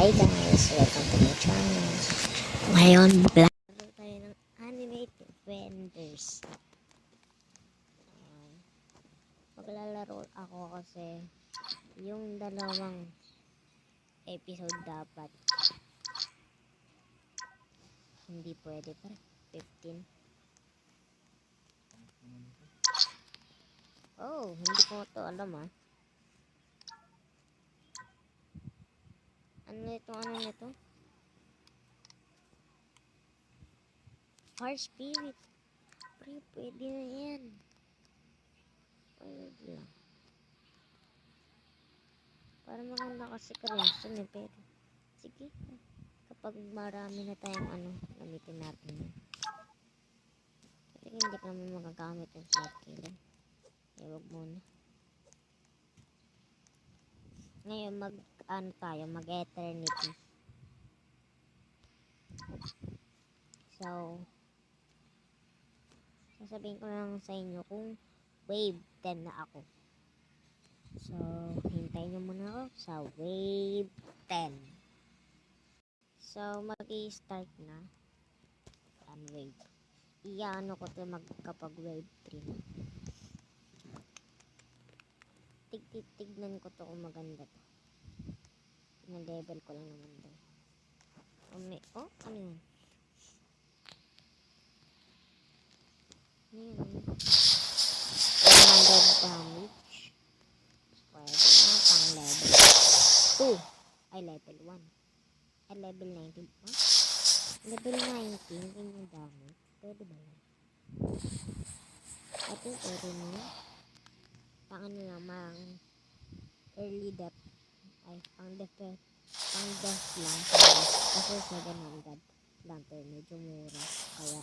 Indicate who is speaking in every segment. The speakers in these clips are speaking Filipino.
Speaker 1: Hi guys, welcome to my channel. Ngayon, maglaro tayo ng Animate Defenders. Maglalaro ako kasi yung dalawang episode dapat hindi pwede pa. 15. Oh, hindi ko to alam Ano nito? Fire Spirit. Pwede na yan. Pwede lang. Para maganda kasi Crimson pero sige. Kapag marami na tayong gamitin natin yan. Kasi hindi ka naman magagamit yung side killing. Huwag muna. Ngayon mag eternity. So sasabihin ko lang sa inyo kung wave 10 na ako. So hintayin nyo muna ako sa wave 10. So mag-i-start na ang wave. Iyaano ko to kapag wave 3. Tignan ko to kung maganda to. Na-level ko lang naman to. Ano yun? 100 damage. Pwede na pang level 2. Ay level 1. Ay level 19 pa. Level 19 yung damage. Pwede ba yan? I think pwede na. Pang lang, early death. Ay, pang death lang. Kasi 700 lang to. Medyo mura. Kaya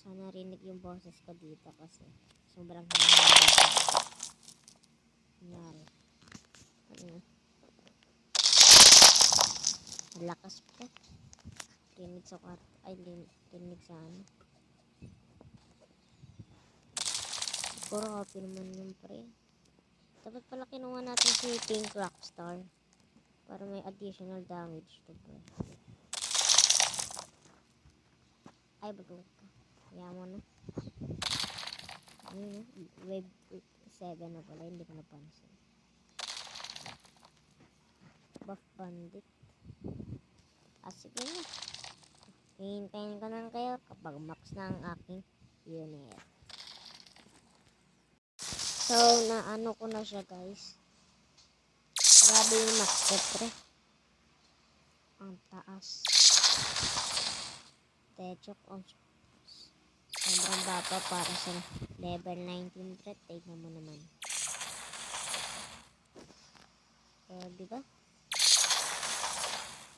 Speaker 1: sana rinig yung boses ko dito kasi sobrang nangyari. Lakas pa. Rinig sa kwarto. Ay, rinig sa Siguro copy naman yung pre. Dapat pala kinuha natin si Pink Rockstar para may additional damage to pre. Ay, bago ka. Kaya mo na. Wave 7 na pala. Hindi ko napansin. Buff Bandit. Sige na. Hihintayin ko lang kayo kapag max na ang aking unit. So, ko na siya guys. Grabe yung max pre. Ang taas. Techok on sobrang baba para sa level 19 pre. Tignan mo naman. Diba?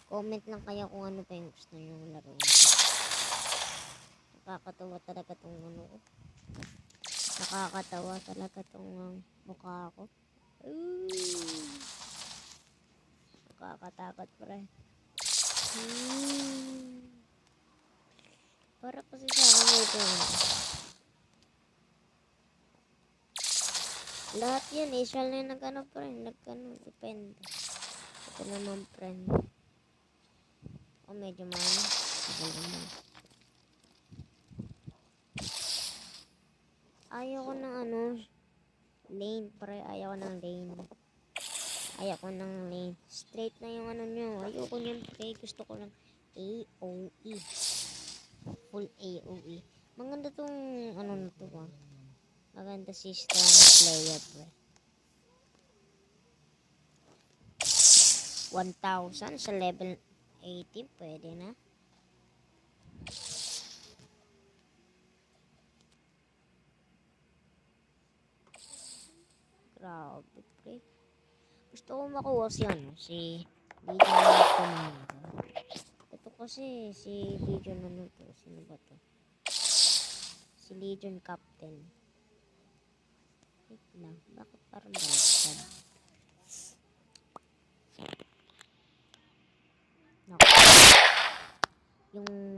Speaker 1: Comment lang kayo kung ano pa yung gusto nyo laro. Nakakatawa talaga tong Nakakatawa talaga tong mukha ko. Nakakatakot pre. Para kasi sa akin ito. Lahat yan usual na nagano pre. Depende. Ito naman friend. Medyo mahal. Ayaw ko ng lane pre. Ayaw ko ng lane. Straight na yung nyo. Ayaw ko nyan pre. Gusto ko lang AOE. Full AOE. Maganda tong na to Maganda si strong player pre. 1,000 sa level 80 pwede na. Grabe pre. Gusto ko makuha si Legion Commander. Ito kasi si Legion to. Sino ba to? Si Legion Captain. Wait lang. Bakit parang baliktad?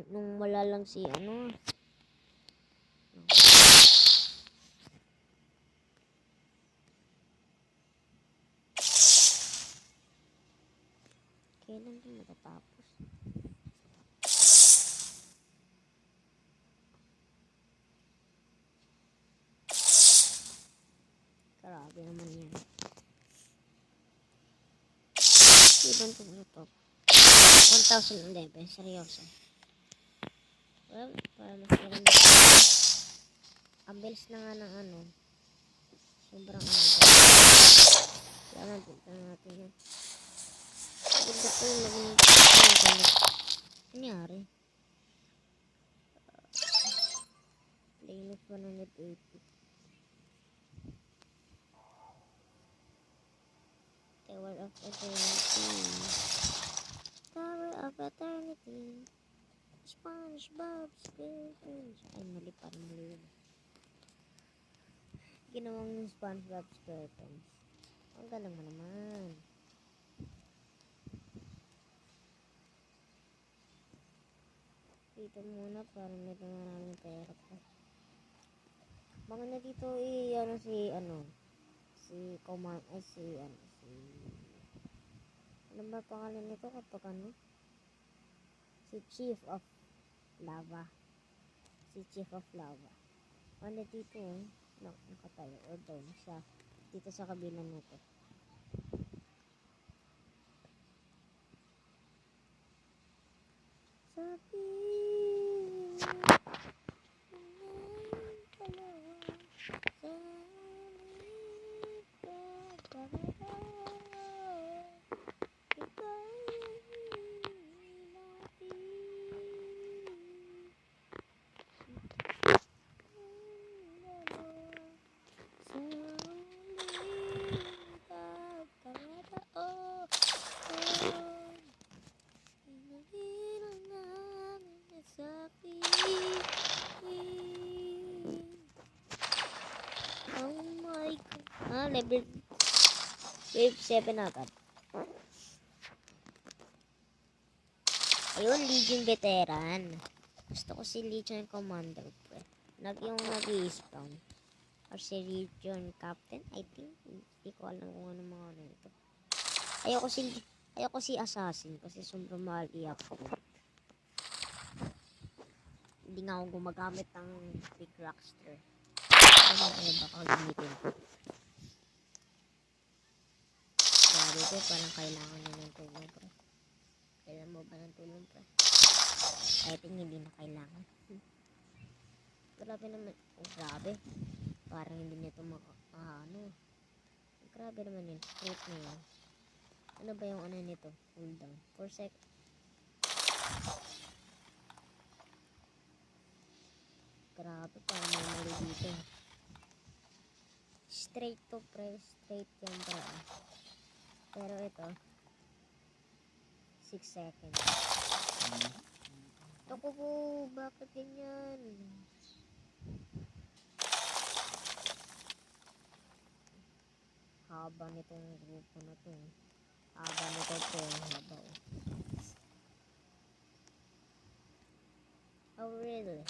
Speaker 1: Nung wala lang si Kailan ito matatapos? Grabe naman yan. Ilan ito ito? 1,011. Seryoso. Well, para mas maganda. Ang bilis na nga ng ano. Sobrang ano. Kaya natin yan. Ganda ko yung laging nangyari. Playlist 180. Tower of Eternity. Tower of Eternity. SpongeBob SquarePants. Ay, mali yun. Ginawang SpongeBob SquarePants. Ang galing mo naman. Dito muna para medyo maraming pera pa. Mga na dito si Command, ay ano ba pangalan nito kapag ano? Si Chief of Lava. Si Chief of Lava. Ano dito nakatayo or doon siya. Dito sa kabila nito. Sabi level wave 7 agad. Ayun, Legion Veteran. Gusto ko si Legion Commander. Yung nag-i-spawn. Or si Legion Captain, I think. Hindi ko alam kung ano mga ano ito. Ayoko si Assassin kasi sobrang mahal i-upgrade. Hindi nga ako gumagamit ng Big Rockster. Ano baka gamitin ko. Grabe ko, parang kailangan nyo ng tulong, pre. Kailan mo ba ng tulong, pre? I think hindi na kailangan. Grabe naman. Oh, grabe. Parang hindi nito grabe naman yun. Straight na yun. Ano ba yung ano nito? Cooldown. 4 seconds. Grabe, parang may mali dito. Straight to, pre. Straight yan, pre. Pero ito 6 seconds. Ako po, bakit ganyan? Haba nitong grupo na to. Haba nito po. Haba. Oh, really?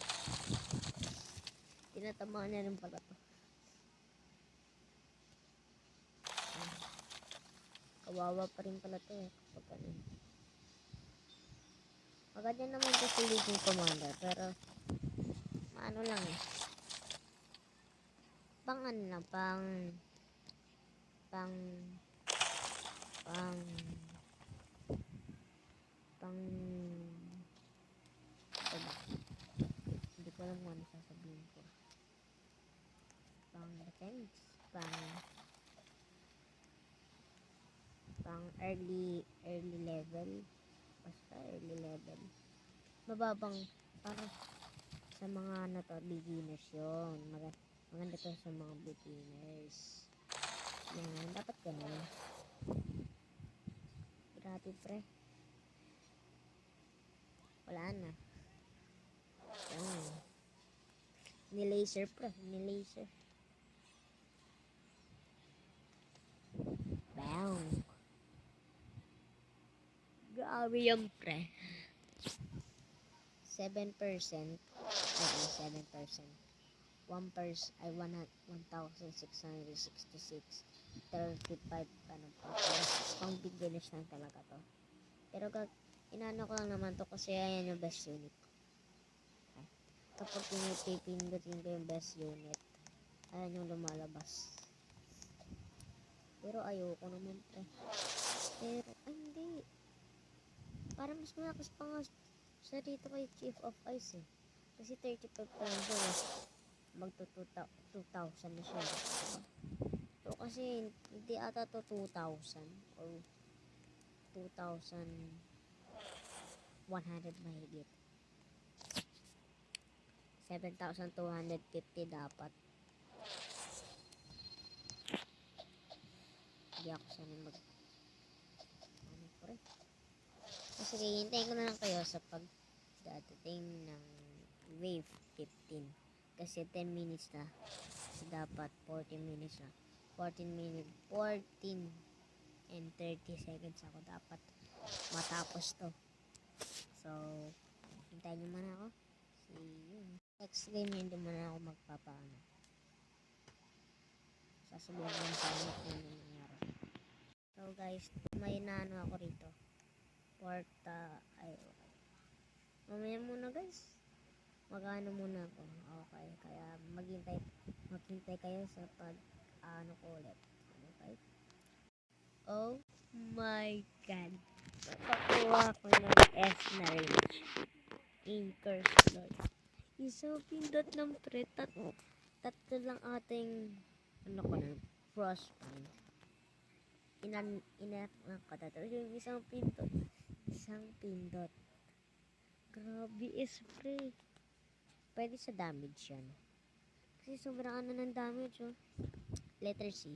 Speaker 1: Tinatamaan na rin pala to. Kawawa pa rin pala to kapag ano. Maganda naman to si Legion Commander, pero ano lang pang ano lang, pang diba? Hindi ko alam kung ano sasabihin ko. Pang defense, pang early level, basta early level. Mababang para sa mga ano to, beginners yun. Maganda to sa mga beginners. Yan, dapat ganun. Grabe, pre. Wala na. Yan. Ni-laser, pre. Ni-laser. Bang. Grabe yan, pre. 7%. Oo, 7%. 1,666. 35, ano pa. Pang beginners lang talaga to. Pero inano ko lang naman to kasi ayan yung best unit ko. Kapag pinipindutin ko yung best unit, ayan yung lumalabas. Pero ayoko naman pre. Pero, ay hindi. Para mas malakas pa nga sa dito kay Chief of Ice eh. Kasi 35 pa lang siya eh. Magto 2,000 na siya. So kasi hindi ata to 2,000 or 2,100 mahigit. 7,250 dapat. Hindi ako sanay mag ano pre. So, sige, hintayin ko na lang kayo sa pagdating ng wave 15. Kasi 10 minutes na. So, dapat 14 minutes na. 14 minutes, 14 and 30 seconds ako dapat matapos to. So, hintayin nyo muna ako. See you. Next game, hindi muna ako magpapaano. Sasabihin ko sa inyo kung ano nangyari. So guys, may naano ako rito. Porta, ay okay. Mamaya muna guys. Mag-ano muna ako. Okay, kaya maghintay kayo sa ano ko ulit. Okay? Oh my god. Pakuha ko ng S na rage. Incurse Lord. Isang pindot ng pre. Tatlo lang ating ano ko na frostbite. Inak ko tatlo. Yung isang pindot. Grabe is pre. Pwede sa damage yan. Kasi sobrang ano ng damage oh. Letter C.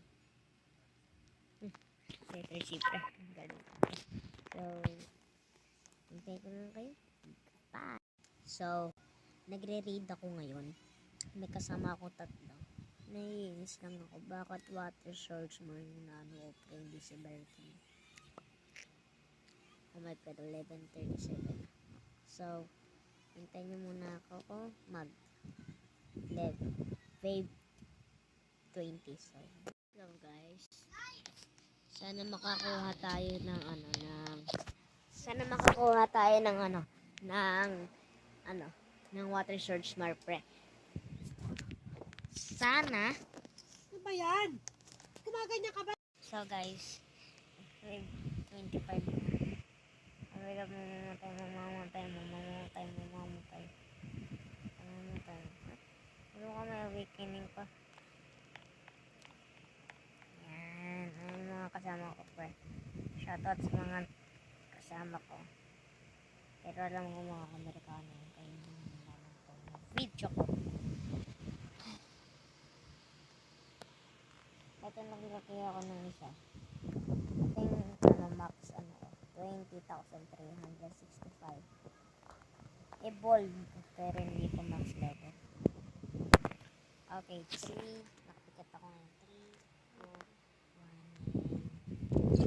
Speaker 1: Letter C pre. Ganun. So, hintay ko lang kayo. Bye. So, nagre-raid ako ngayon. May kasama ako tatlo. Naiinis lang ako. Bakit water source mo yung nano pre invisibility? Oh my god, 11:37. So, hintayin nyo muna ako wave 20. So, hello guys. Sana makakuha tayo ng water surge smart pre. Sana.
Speaker 2: Ano ba yan? Kumaganyan ka ba?
Speaker 1: So guys, wave 25 na. Ay, mamamatay. Ano ka may awakening pa? Yan. Ano yung mga kasama ko pre. Shoutout sa mga kasama ko. Pero alam ko mga Amerikano. Kaya hindi naman ko video ko. Ito naglaki ako ng isa. Max 20,365. Evolve pero hindi ko max level. Okay, 3. Nakapikat ako ng 3, 4, 1.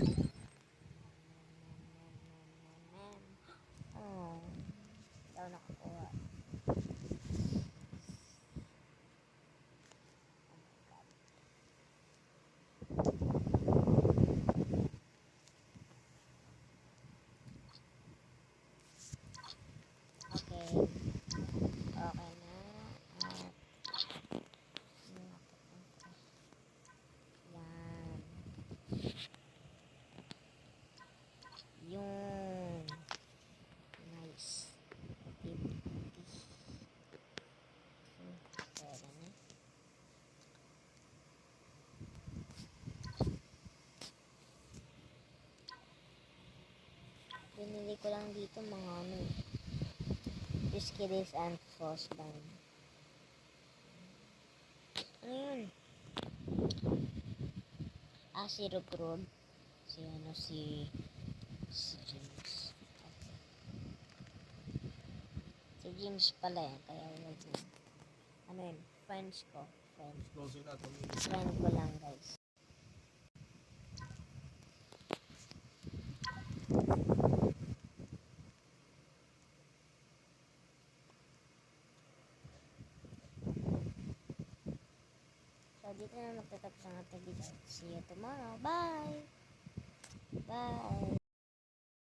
Speaker 1: Oh, hindi ako nakakuha. Okay na. Yan. Yun. Nice. Pwede na. Binili ko lang dito mga Risky Days and Frostbite. Ano yun? Si Rugrod. Si James. Okay. Si James pala yan. Kaya wag na. Ano yun? Friends ko. Friend ko lang guys. So, dito na magtatapos ang ating video. See you tomorrow. Bye! Bye!